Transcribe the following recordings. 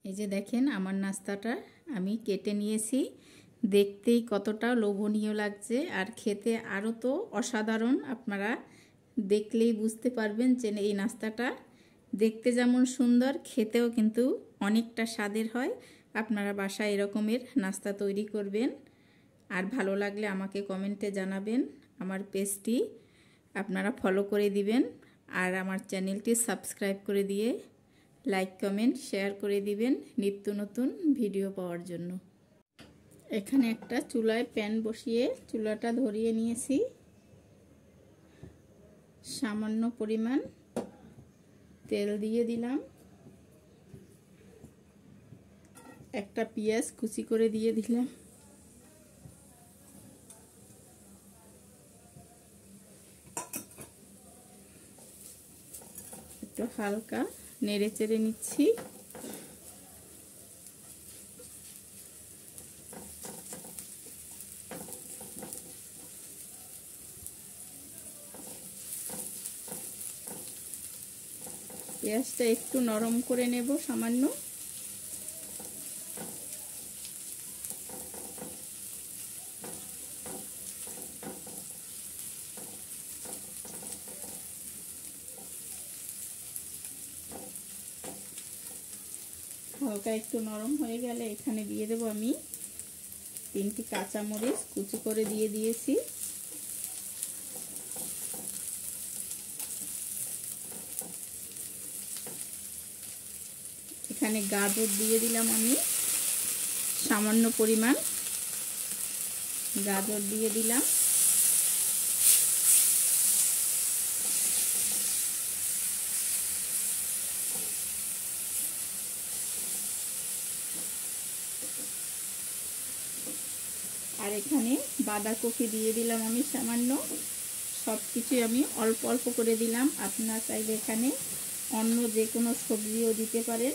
এই যে দেখেন আমার নাস্তাটা আমি কেটে নিয়েছি। দেখতেই কতটা লোভনীয় লাগছে আর খেতে আরও তো অসাধারণ। আপনারা দেখলেই বুঝতে পারবেন যে এই নাস্তাটা দেখতে যেমন সুন্দর, খেতেও কিন্তু অনেকটা স্বাদের হয়। আপনারা বাসায় এরকমের নাস্তা তৈরি করবেন আর ভালো লাগলে আমাকে কমেন্টে জানাবেন। আমার পেজটি আপনারা ফলো করে দিবেন আর আমার চ্যানেলটি সাবস্ক্রাইব করে দিয়ে লাইক কমেন্ট শেয়ার করে দিবেন নিত্য নতুন ভিডিও পাওয়ার জন্য। এখানে একটা চুলায় প্যান বসিয়ে চুলাটা ধরিয়ে নিয়েছি। সামান্য পরিমাণ তেল দিয়ে দিলাম। একটা পেঁয়াজ কুচি করে দিয়ে দিলাম। একটু হালকা নেড়ে চেড়ে নিচ্ছি। পেঁয়াজটা একটু নরম করে নেব সামান্য। হালকা একটু নরম হয়ে গেলে এখানে দিয়ে দেব আমি 3টি কাঁচামরিচ কুচি করে দিয়ে দিয়েছি। এখানে গাজর দিয়ে দিলাম আমি সামান্য পরিমাণ গাজর দিয়ে দিলাম। আর এখানে বাঁধাকপি দিয়ে দিলাম আমি সামান্য। সব কিছুই আমি অল্প অল্প করে দিলাম। আপনারা চাইলে এখানে অন্য যে কোনো সবজিও দিতে পারেন।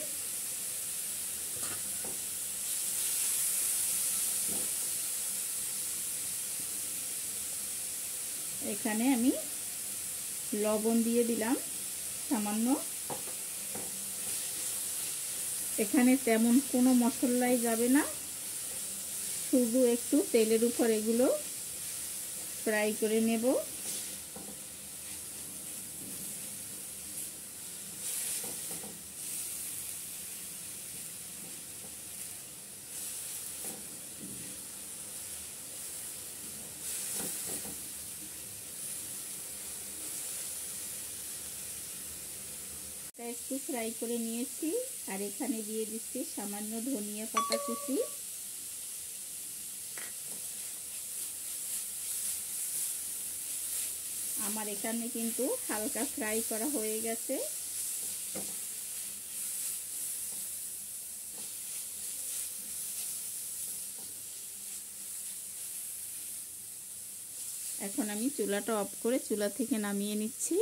এখানে আমি লবণ দিয়ে দিলাম সামান্য। এখানে তেমন কোনো মশলাই যাবে না, শুধু একটু তেলের উপর এগুলো ফ্রাই করে নেব। একটু ফ্রাই করে নিয়েছি আর এখানে দিয়ে দিচ্ছি সামান্য ধনিয়া পাতা কুচি। আমার এখানে কিন্তু হালকা ফ্রাই করা হয়ে গেছে। এখন আমি চুলাটা অফ করে চুলা থেকে নামিয়ে নিচ্ছি।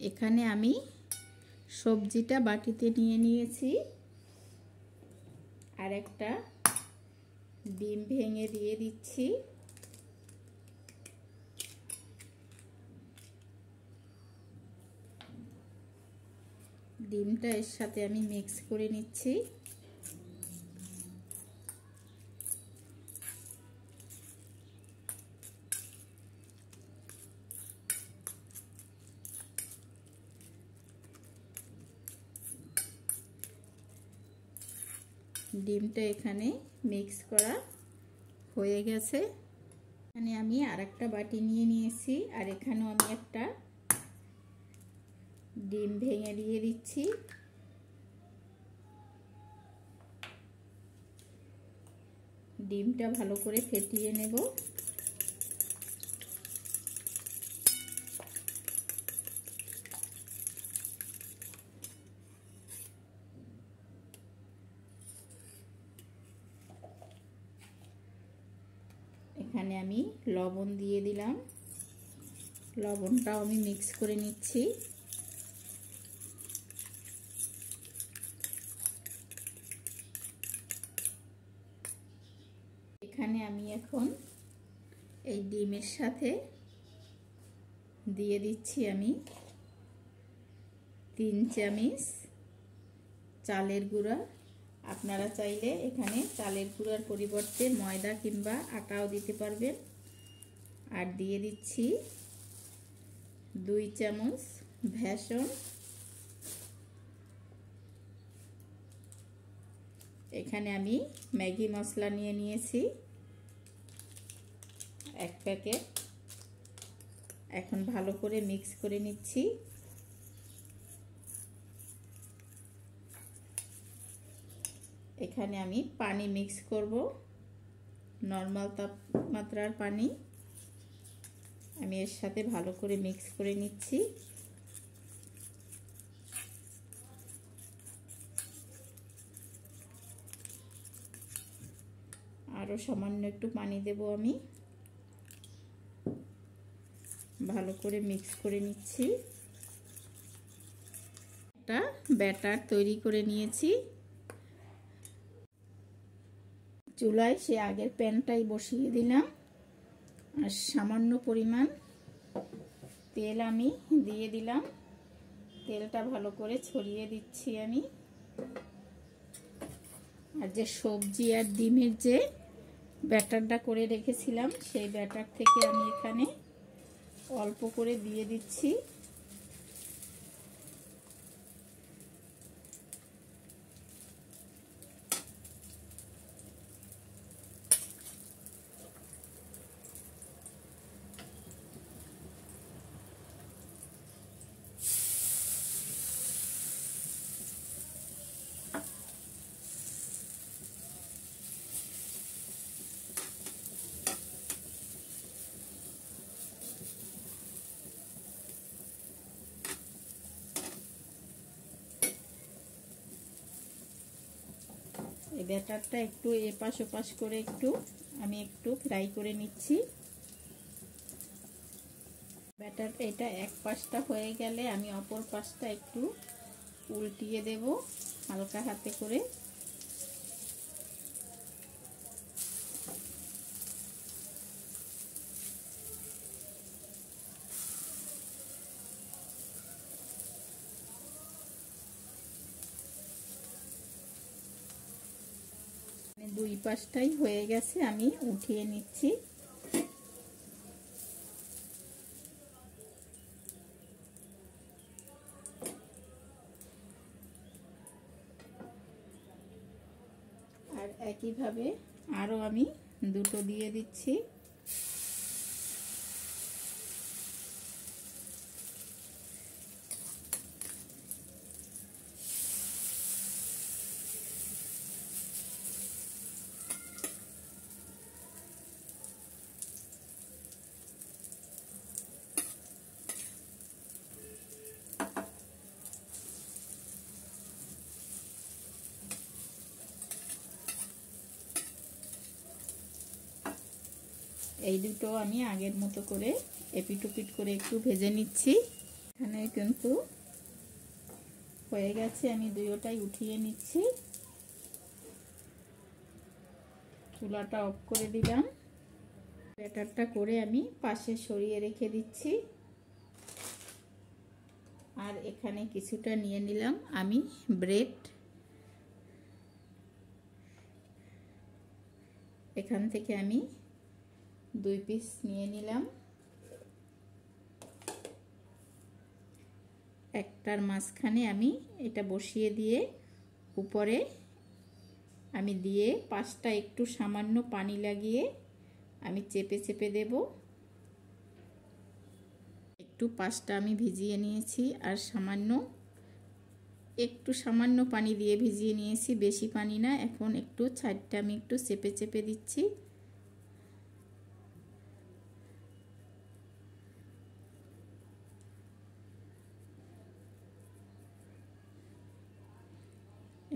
এখানে আমি সবজিটা বাটিতে নিয়ে নিয়েছি আর একটা ডিম ভেঙে দিয়ে দিচ্ছি। ডিমটা এর সাথে আমি মিক্স করে নিচ্ছি। ডিমটা এখানে মিক্স করা হয়ে গেছে। এখানে আমি আরেকটা বাটি নিয়ে নিয়েছি আর এখানেও আমি একটা ডিম ভেঙে দিয়ে দিচ্ছি। ডিমটা ভালো করে ফেটিয়ে নেব। এখানে আমি লবণ দিয়ে দিলাম। লবণটাও আমি মিক্স করে নিচ্ছি। এখানে আমি এখন এই ডিমের সাথে দিয়ে দিচ্ছি আমি 3 চামচ চালের গুঁড়া আপনারা চাইলে এখানে চালের গুঁড়ার পরিবর্তে ময়দা কিংবা আটাও দিতে পারবেন। আর দিয়ে দিচ্ছি 2 চামচ বেসন। এখানে আমি ম্যাগি মশলা নিয়ে নিয়েছি 1 প্যাকেট। এখন ভালো করে মিক্স করে নিচ্ছি। এখানে আমি পানি মিক্স করব, নরমাল তাপমাত্রার পানি। আমি এর সাথে ভালো করে মিক্স করে নিচ্ছি। আরও সামান্য একটু পানি দেব আমি। ভালো করে মিক্স করে নিচ্ছি। একটা ব্যাটার তৈরি করে নিয়েছি। চুলায় সে আগের প্যানটাই বসিয়ে দিলাম আর সামান্য পরিমাণ তেল আমি দিয়ে দিলাম। তেলটা ভালো করে ছড়িয়ে দিচ্ছি আমি। আর যে সবজি আর ডিমের যে ব্যাটারটা করে রেখেছিলাম সেই ব্যাটার থেকে আমি এখানে অল্প করে দিয়ে দিচ্ছি। এই ব্যাটারটা একটু এপাশ ওপাশ করে আমি একটু ফ্রাই করে নিচ্ছি। ব্যাটার এটা এক পাশটা হয়ে গেলে আমি অপর পাশটা একটু উল্টিয়ে দেব হালকা হাতে করে। দুই পাশটাই হয়ে গেছে, আমি উঠিয়ে নিচ্ছি। আর একইভাবে আরও আমি দুটো দিয়ে দিচ্ছি। এই দুটো আমি আগের মতো করে এপিট ওপিট করে একটু ভেজে নিচ্ছি। এখানে কিন্তু হয়ে গেছে, আমি দুটোটাই উঠিয়ে নিচ্ছি। চুলাটা অফ করে দিলাম। ব্যাটারটা করে আমি পাশে সরিয়ে রেখে দিচ্ছি। আর এখানে কিছুটা নিয়ে নিলাম আমি ব্রেড। এখান থেকে আমি 2 পিস নিয়ে নিলাম। একটার মাঝখানে আমি এটা বসিয়ে দিয়ে উপরে আমি দিয়ে পাশটা একটু সামান্য পানি লাগিয়ে আমি চেপে চেপে দেব। একটু পাশটা আমি ভিজিয়ে নিয়েছি আর সামান্য পানি দিয়ে ভিজিয়ে নিয়েছি, বেশি পানি না। এখন একটু সাইডটা আমি একটু চেপে চেপে দিচ্ছি।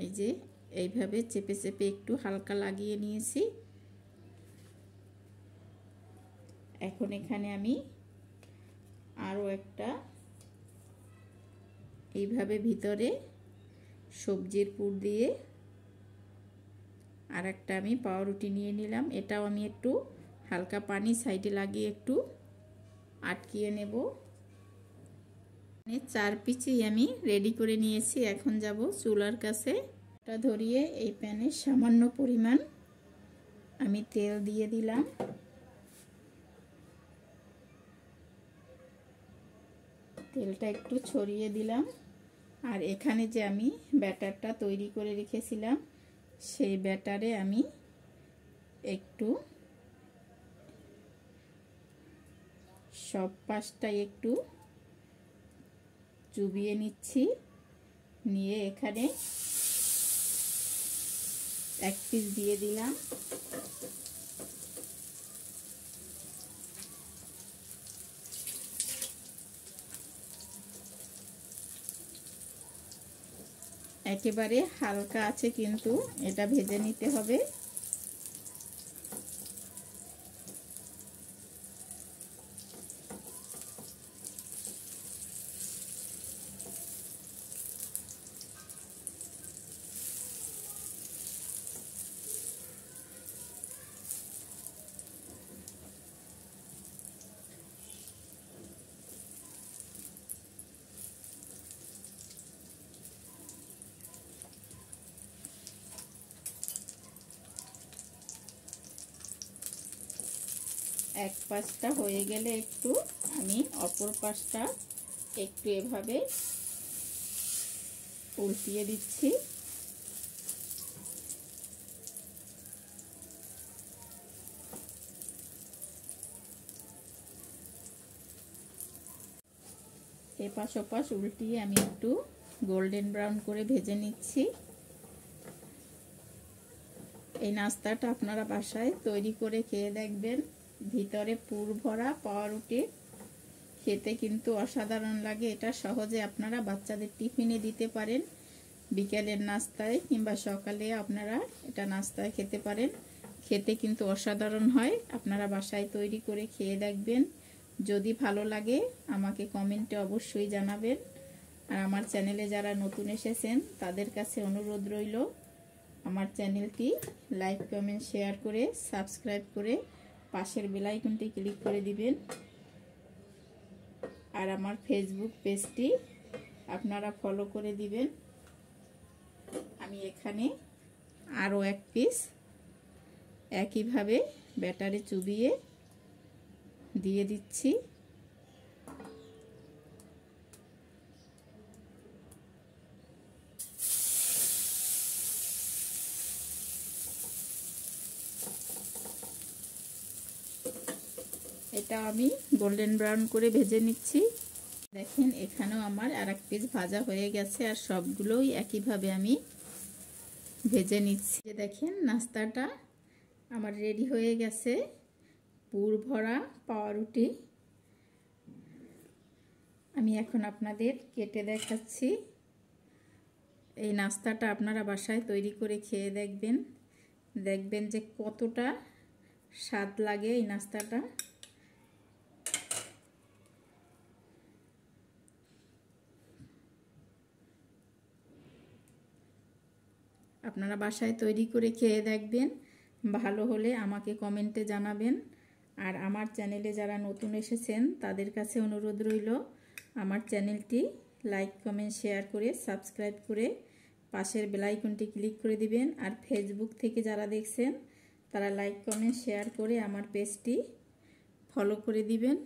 এই যে এইভাবে চেপে চেপে একটু হালকা লাগিয়ে নিয়েছি। এখন এখানে আমি আরও একটা এইভাবে ভিতরে সবজির পুর দিয়ে আর একটা আমি পাউরুটি নিয়ে নিলাম। এটাও আমি একটু হালকা পানি সাইডে লাগিয়ে একটু আটকিয়ে নেব। 4 পিসই আমি রেডি করে নিয়েছি। এখন যাব চুলার কাছে। এটা ধরিয়ে এই প্যানে সামান্য পরিমাণ আমি তেল দিয়ে দিলাম। তেলটা একটু ছড়িয়ে দিলাম। আর এখানে যে আমি ব্যাটারটা তৈরি করে রেখেছিলাম সেই ব্যাটারে আমি একটু সব পাশটাই একটু চুবিয়ে নিচ্ছি। নিয়ে এখানে এক পিস দিয়ে দিলাম। একেবারে হালকা আছে কিন্তু এটা ভেজে নিতে হবে। এক পাশটা হয়ে গেলে একটু আমি অপর পাশটা একটু এভাবে উল্টিয়ে দিচ্ছি। এপাশ ওপাশ উল্টিয়ে আমি একটু গোল্ডেন ব্রাউন করে ভেজে নিচ্ছি। এই নাস্তাটা আপনারা বাসায় তৈরি করে খেয়ে দেখবেন। ভিতরে পুর ভরা পাউরুটি, খেতে কিন্তু অসাধারণ লাগে। এটা সহজে আপনারা বাচ্চাদের টিফিনে দিতে পারেন, বিকেলের নাস্তায় কিংবা সকালে আপনারা এটা নাস্তায় খেতে পারেন। খেতে কিন্তু অসাধারণ হয়। আপনারা বাসায় তৈরি করে খেয়ে দেখবেন। যদি ভালো লাগে আমাকে কমেন্টে অবশ্যই জানাবেন। আর আমার চ্যানেলে যারা নতুন এসেছেন তাদের কাছে অনুরোধ রইল আমার চ্যানেলটি লাইক কমেন্ট শেয়ার করে সাবস্ক্রাইব করে পাশের বেল আইকনটি ক্লিক করে দিবেন। আর আমার ফেসবুক পেজটি আপনারা ফলো করে দিবেন। আমি এখানে আরও এক পিস একইভাবে ব্যাটারে চুবিয়ে দিয়ে দিচ্ছি। এটা আমি গোল্ডেন ব্রাউন করে ভেজে নিচ্ছি। দেখেন এখানেও আমার আর এক পিস ভাজা হয়ে গেছে। আর সবগুলোই একইভাবে আমি ভেজে নিচ্ছি। দেখেন নাস্তাটা আমার রেডি হয়ে গেছে। পুর ভরা পাউরুটি আমি এখন আপনাদের কেটে দেখাচ্ছি। এই নাস্তাটা আপনারা বাসায় তৈরি করে খেয়ে দেখবেন। দেখবেন যে কতটা স্বাদ লাগে এই নাস্তাটা। আপনারা বাসায় তৈরি করে খেয়ে দেখবেন। ভালো হলে আমাকে কমেন্টে জানাবেন। আর আমার চ্যানেলে যারা নতুন এসেছেন তাদের কাছে অনুরোধ রইল আমার চ্যানেলটি লাইক কমেন্ট শেয়ার করে সাবস্ক্রাইব করে পাশের বেল আইকনটি ক্লিক করে দিবেন। আর ফেসবুক থেকে যারা দেখছেন তারা লাইক কমেন্ট শেয়ার করে আমার পেজটি ফলো করে দিবেন।